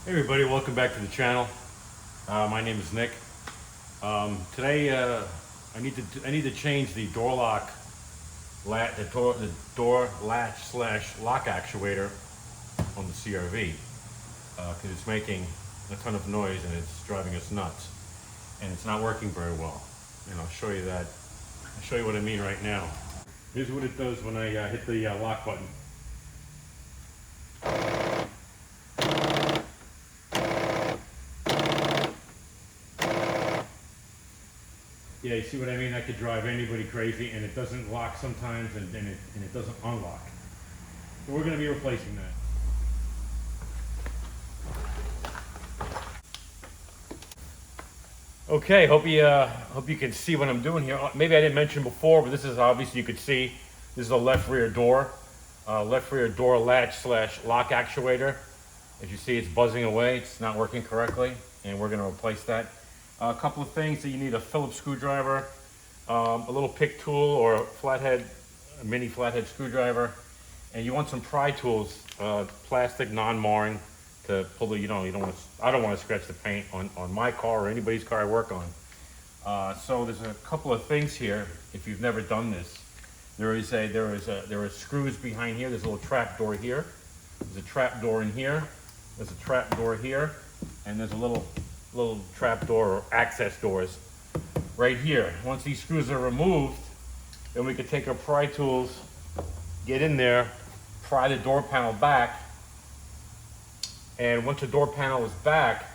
Hey everybody, welcome back to the channel. My name is Nick. Today I need to change the door lock, the door latch slash lock actuator on the CRV because it's making a ton of noise and it's driving us nuts, and it's not working very well. And I'll show you that. I'll show you what I mean right now. Here's what it does when I hit the lock button. Yeah, you see what I mean? That could drive anybody crazy, and it doesn't lock sometimes, and it doesn't unlock. So we're going to be replacing that. Okay, hope you can see what I'm doing here. Maybe I didn't mention before, but this is obviously you could see. This is a left rear door latch slash lock actuator. As you see, it's buzzing away. It's not working correctly, and we're going to replace that. A couple of things that you need: a Phillips screwdriver, a little pick tool or a mini flathead screwdriver, and you want some pry tools, plastic, non-marring, to pull the. I don't want to scratch the paint on my car or anybody's car I work on. So there's a couple of things here. If you've never done this, there are screws behind here. There's a little trap door here. There's a trap door in here. There's a trap door here, and there's a little trap door or access doors right here. Once these screws are removed, then we can take our pry tools, get in there, pry the door panel back, and once the door panel is back,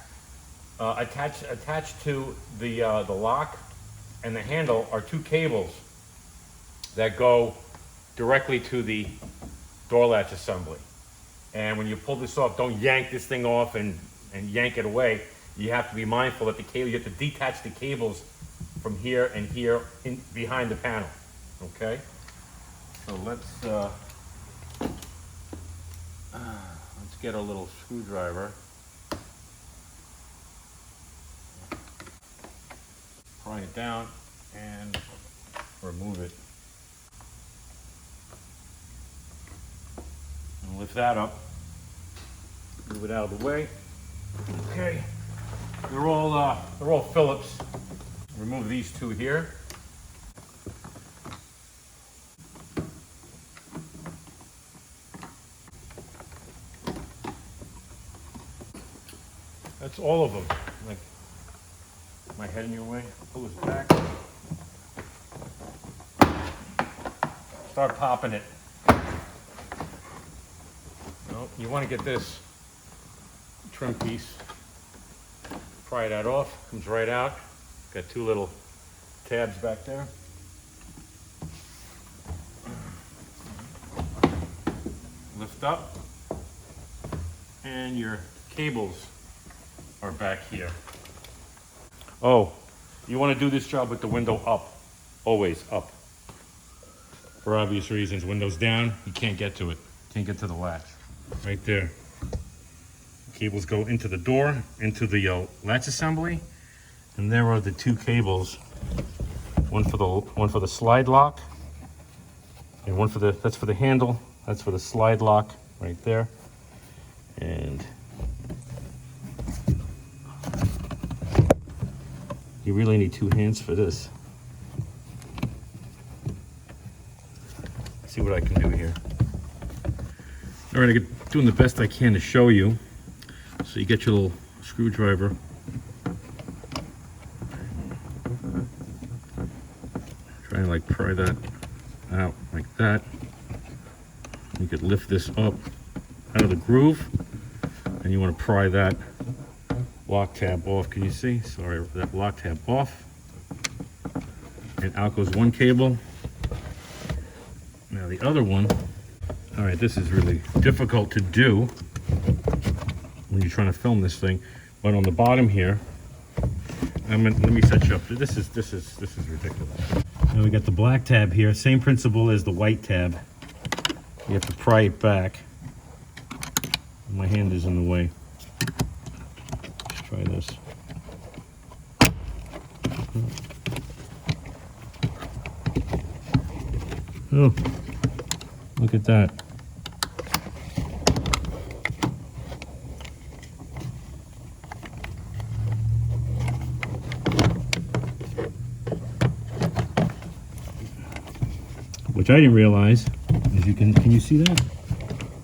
attached to the lock and the handle are two cables that go directly to the door latch assembly. And when you pull this off, don't yank this thing off and yank it away. You have to be mindful that you have to detach the cables from here and here behind the panel. Okay? So let's get a little screwdriver. Pry it down and remove it. And lift that up. Move it out of the way. Okay. They're all Phillips. Remove these two here. That's all of them. Like, my head in your way. Pull this back. Start popping it. No, you want to get this trim piece. Pry that off, comes right out. Got two little tabs back there. Lift up, and your cables are back here. Oh, you want to do this job with the window up, always up. For obvious reasons, windows down, you can't get to it. Can't get to the latch. Right there. Cables go into the door, into the latch assembly, and there are the two cables. One for the slide lock, and that's for the handle. That's for the slide lock right there. And you really need two hands for this. Let's see what I can do here. All right, I'm doing the best I can to show you. So you get your little screwdriver. Try and pry that out like that. You could lift this up out of the groove, and you want to pry that lock tab off. Can you see? Sorry, that lock tab off. And out goes one cable. Now the other one. All right, this is really difficult to do when you're trying to film this thing, but on the bottom here, let me set you up. This is ridiculous. Now we got the black tab here, same principle as the white tab. You have to pry it back. My hand is in the way. Let's try this. Oh, look at that. which I didn't realize, as can you see that?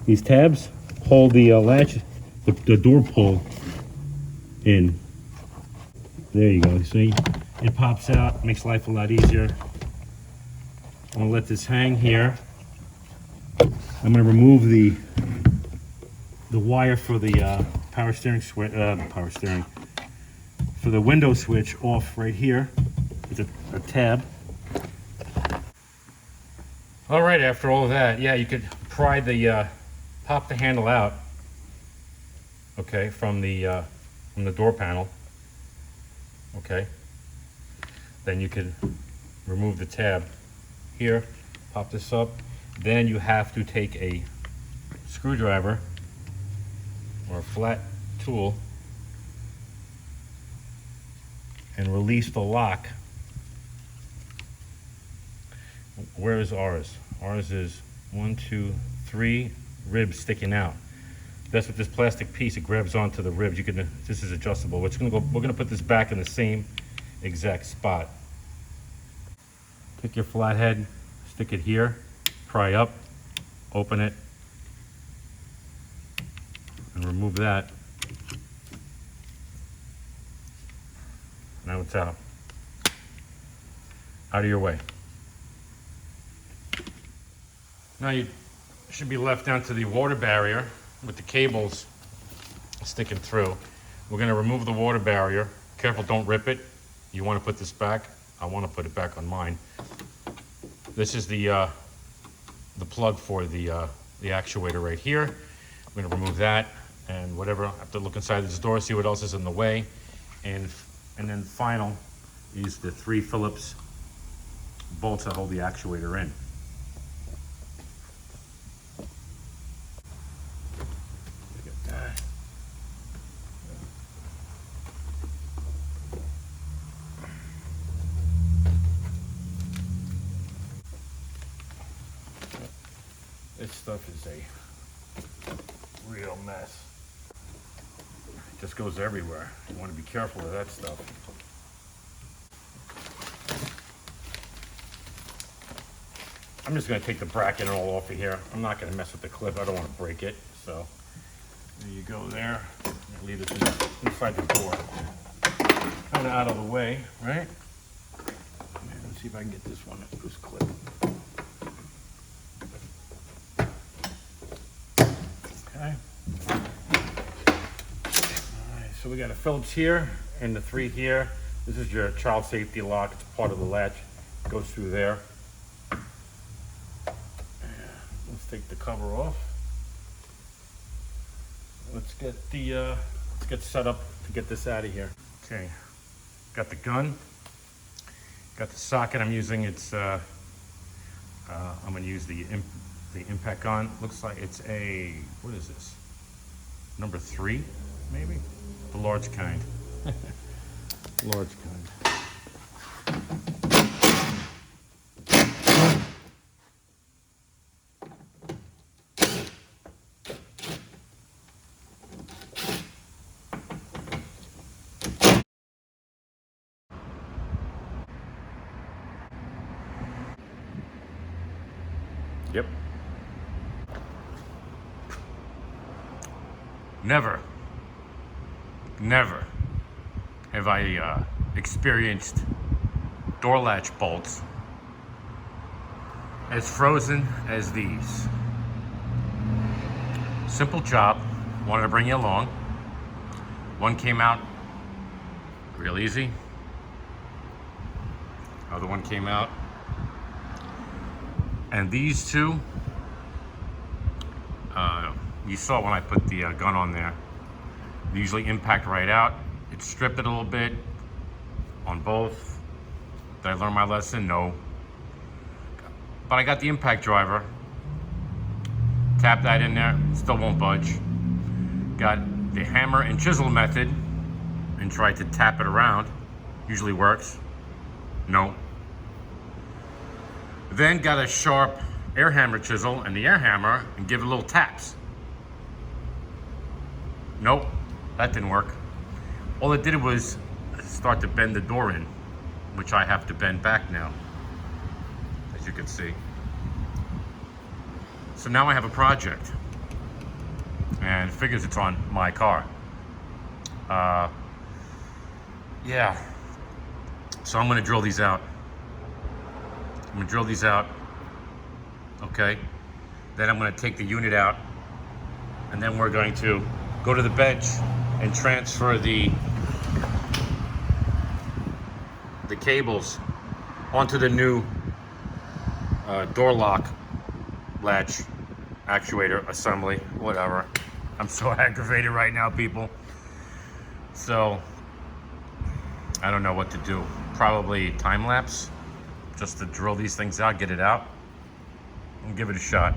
These tabs hold the latch, the door pull in. There you go. See, it pops out, makes life a lot easier. I'm gonna let this hang here. I'm gonna remove the wire for the power steering switch, for the window switch off right here. It's a tab. All right, after all of that, yeah, you could pry the, pop the handle out, okay, from the door panel, okay. Then you could remove the tab here, pop this up. Then you have to take a screwdriver or a flat tool and release the lock. Where is ours? Ours is 1, 2, 3 ribs sticking out. That's what this plastic piece, it grabs onto the ribs. You can, this is adjustable. We're gonna put this back in the same exact spot. Take your flathead, stick it here, pry up, open it, and remove that. Now it's out. Out of your way. Now you should be left down to the water barrier with the cables sticking through. We're going to remove the water barrier. Careful, don't rip it. You want to put this back. I want to put it back on mine. This is the plug for the actuator right here. I'm going to remove that and whatever. I have to look inside this door, see what else is in the way, and then final is the 3 Phillips bolts that hold the actuator in. This stuff is a real mess. It just goes everywhere. You want to be careful of that stuff. I'm just going to take the bracket all off of here. I'm not going to mess with the clip. I don't want to break it. So there you go there. I'm going to leave this inside the door. Kind of out of the way, right? Let's see if I can get this one, this clip. Okay. Alright, so we got a Phillips here and the 3 here. This is your child safety lock. It's part of the latch. It goes through there. Let's take the cover off. Let's get set up to get this out of here. Okay, got the gun. Got the socket I'm using. It's I'm gonna use the impact gun. Looks like it's a, what is this? Number 3, maybe? The large kind. Large kind. Yep. Never have I experienced door latch bolts as frozen as these. Simple job, wanted to bring you along. One came out real easy. Other one came out. And these two, you saw when I put the gun on there, they usually impact right out. It stripped it a little bit on both. Did I learn my lesson? No. But I got the impact driver. Tap that in there, still won't budge. Got the hammer and chisel method and tried to tap it around. Usually works. No. Then got a sharp air hammer chisel and the air hammer and give it little taps. Nope, that didn't work. All it did was start to bend the door in, which I have to bend back now, as you can see. So now I have a project, and it figures it's on my car. Yeah. So I'm gonna drill these out. Okay. Then I'm gonna take the unit out, and then we're going to go to the bench and transfer the cables onto the new door lock latch actuator assembly, whatever. I'm so aggravated right now, people. So I don't know what to do. Probably time lapse, just to drill these things out, get it out, and give it a shot.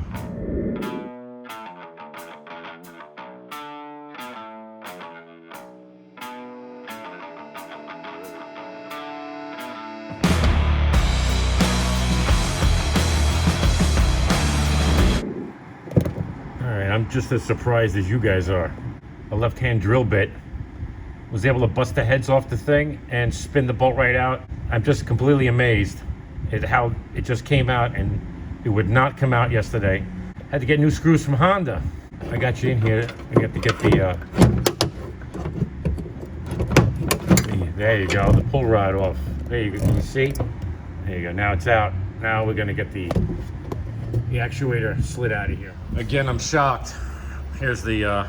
I'm just as surprised as you guys are. A left-hand drill bit was able to bust the heads off the thing and spin the bolt right out. I'm just completely amazed at how it just came out, and it would not come out yesterday. Had to get new screws from Honda. I got you in here. We have to get there you go, the pull rod off. There you go, can you see? There you go, now it's out. Now we're gonna get the actuator slid out of here. Again, I'm shocked. Here's the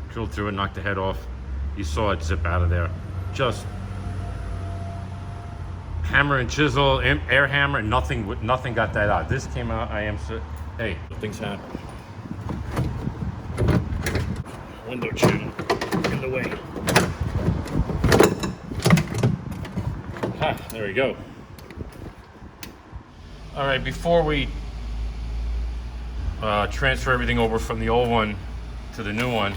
drilled through it, knocked the head off. You saw it zip out of there. Just hammer and chisel, air hammer, nothing got that out. This came out. Hey, things happen. Window channel in the way. There we go. All right, before we transfer everything over from the old one to the new one,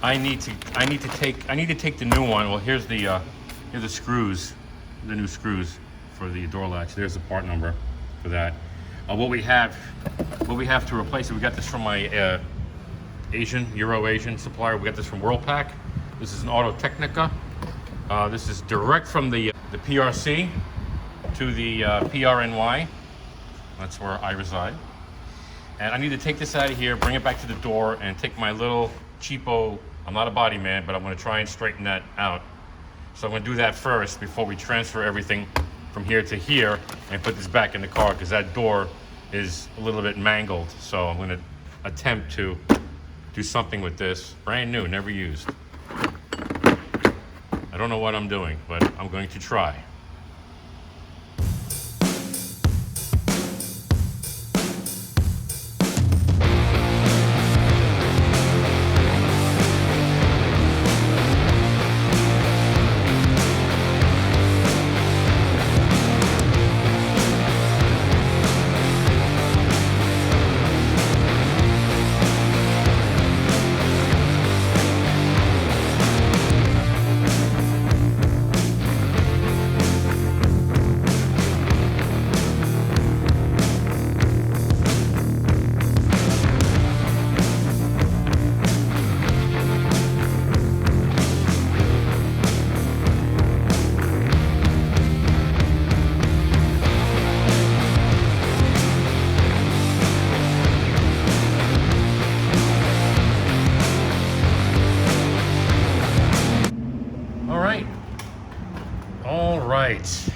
I need to take the new one. Well, here's the screws, the new screws for the door latch. There's the part number for that. What we have to replace it. We got this from my Euro Asian supplier. We got this from Worldpac. This is an Auto Technica. This is direct from the PRC to the PRNY. That's where I reside. And I need to take this out of here, bring it back to the door, and take my little cheapo, I'm not a body man, but I'm gonna try and straighten that out. So I'm gonna do that first before we transfer everything from here to here and put this back in the car, because that door is a little bit mangled. So I'm gonna attempt to do something with this. Brand new, never used. I don't know what I'm doing, but I'm going to try. Right,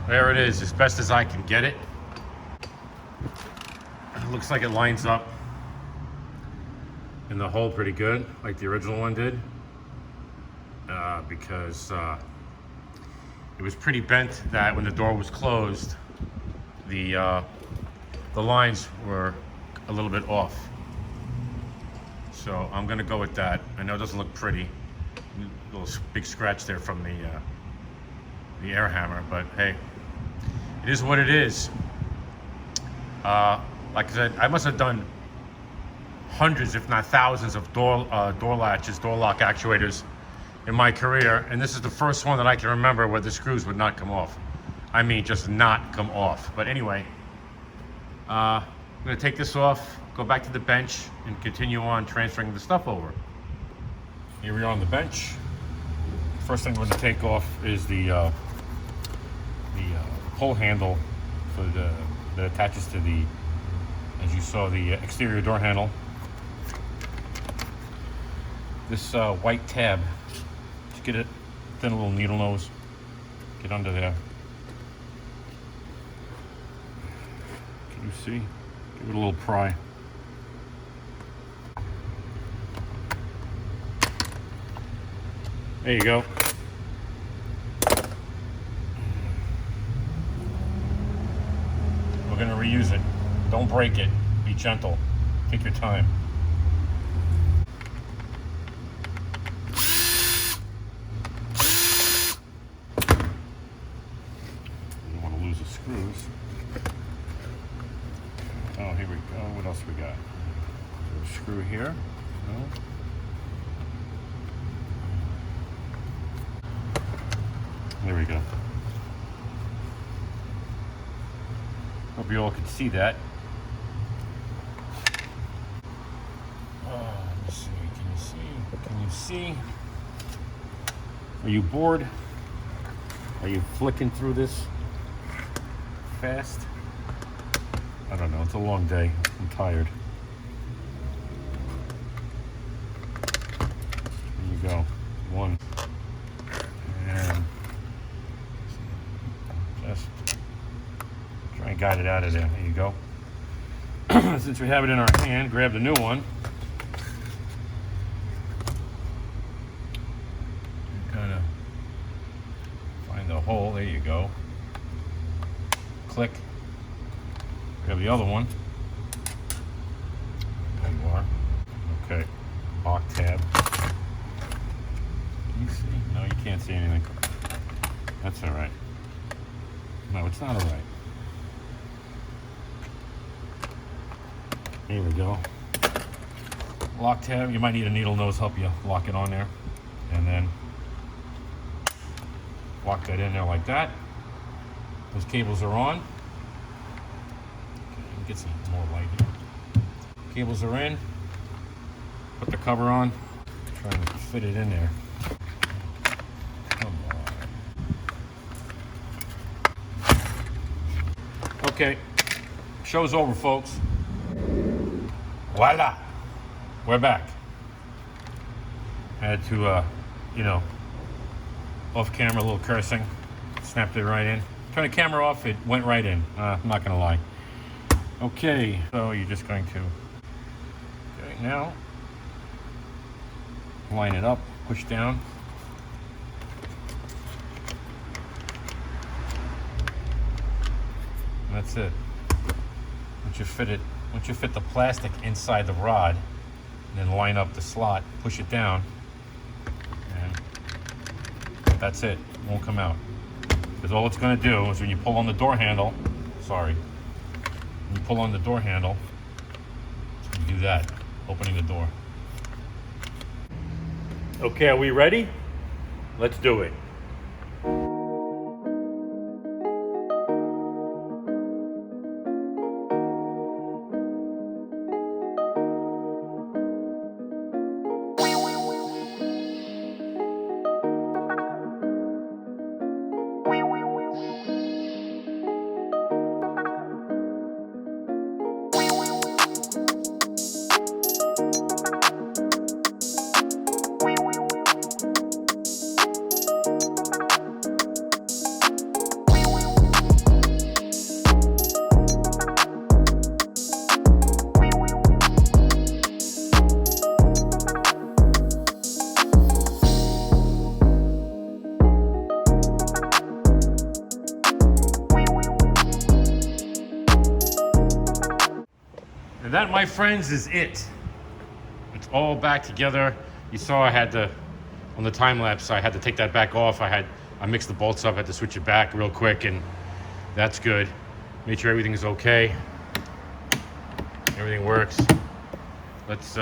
there it is, as best as I can get it. It looks like it lines up in the hole pretty good, like the original one did, because it was pretty bent that when the door was closed, the lines were a little bit off. So I'm gonna go with that. I know it doesn't look pretty, little big scratch there from the air hammer, but hey, it is what it is. Like I said, I must have done hundreds, if not thousands, of door latches, door lock actuators in my career, and this is the first one that I can remember where the screws would not come off. I mean, just not come off. But anyway, I'm gonna take this off, go back to the bench, and continue on transferring the stuff over. Here we are on the bench. First thing we're going to take off is the pull handle for that attaches to the, as you saw, the exterior door handle. This white tab, just get it, thin little needle nose, get under there. Can you see? Give it a little pry. There you go. We're going to reuse it. Don't break it. Be gentle. Take your time. You don't want to lose the screws. Oh, here we go. What else we got? A screw here. No. There we go. Hope you all can see that. Let me see. Can you see? Can you see? Are you bored? Are you flicking through this fast? I don't know. It's a long day. I'm tired. There you go. One. And just try and guide it out of there. There you go. Since we have it in our hand, grab the new one. Kind of find the hole. There you go. Click. Grab the other one. There you are. Okay. Lock tab. Can you see? No, you can't see anything. That's all right. No, it's not all right. Here we go. Lock tab. You might need a needle nose help you lock it on there. And then lock that in there like that. Those cables are on. Okay, get some more light here. Cables are in. Put the cover on. Try and fit it in there. Come on. Okay. Show's over, folks. Voila! We're back. I had to, off camera, a little cursing. Snapped it right in. Turn the camera off, it went right in. I'm not gonna lie. Okay, so you're just going to, okay, now, line it up, push down. And that's it. Once you fit the plastic inside the rod, and then line up the slot, push it down, and that's it. It won't come out. Because all it's going to do is when you pull on the door handle, when you pull on the door handle, you do that, opening the door. Okay, are we ready? Let's do it. And that, my friends, is it. It's all back together. You saw I had to, on the time lapse, I had to take that back off. I mixed the bolts up, I had to switch it back real quick, and that's good. Made sure everything is okay. Everything works. Let's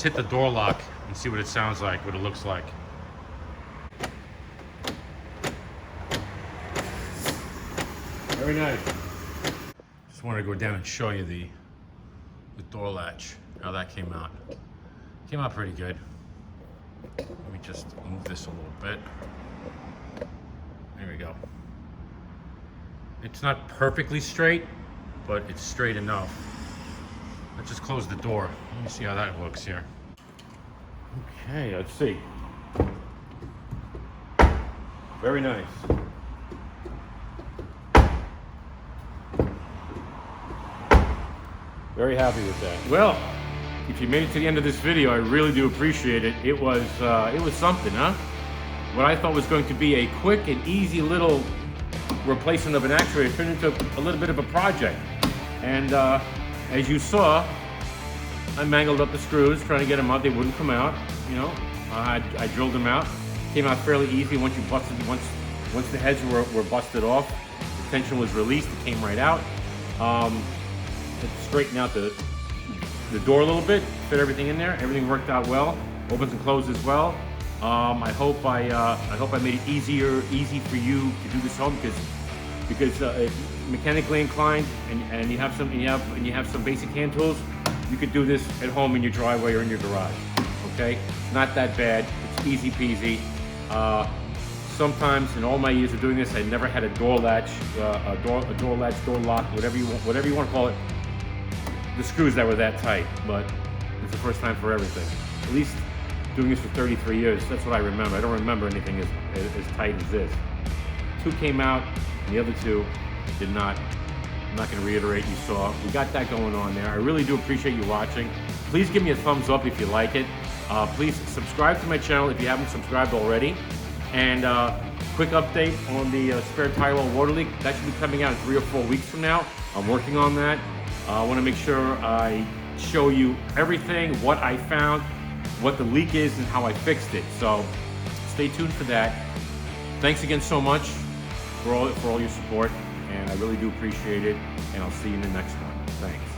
hit the door lock and see what it sounds like, what it looks like. Very nice. Just wanted to go down and show you the door latch, how that came out. Came out pretty good. Let me just move this a little bit. There we go. It's not perfectly straight, but it's straight enough. Let's just close the door. Let me see how that looks here. Okay, let's see. Very nice. Very happy with that. Well, if you made it to the end of this video, I really do appreciate it. It was something, huh? What I thought was going to be a quick and easy little replacement of an actuator turned into a little bit of a project. And as you saw, I mangled up the screws trying to get them out. They wouldn't come out. You know, I drilled them out. Came out fairly easy once the heads were busted off. The tension was released. It came right out. It straightened out the door a little bit, fit everything in there. Everything worked out well. Opens and closes well. I hope I made it easy for you to do this home because mechanically inclined and you have some basic hand tools. You could do this at home in your driveway or in your garage. Okay, it's not that bad. It's easy peasy. Sometimes in all my years of doing this, I never had a door latch, door lock, whatever you want to call it. The screws that were that tight, but it's the first time for everything. At least doing this for 33 years, that's what I remember. I don't remember anything as tight as this. Two came out, and the other two did not. I'm not going to reiterate, you saw. We got that going on there. I really do appreciate you watching. Please give me a thumbs up if you like it. Please subscribe to my channel if you haven't subscribed already. And quick update on the spare tire well water leak. That should be coming out in 3 or 4 weeks from now. I'm working on that. I want to make sure I show you everything, what I found, what the leak is, and how I fixed it. So stay tuned for that. Thanks again so much for all your support, and I really do appreciate it. And I'll see you in the next one. Thanks.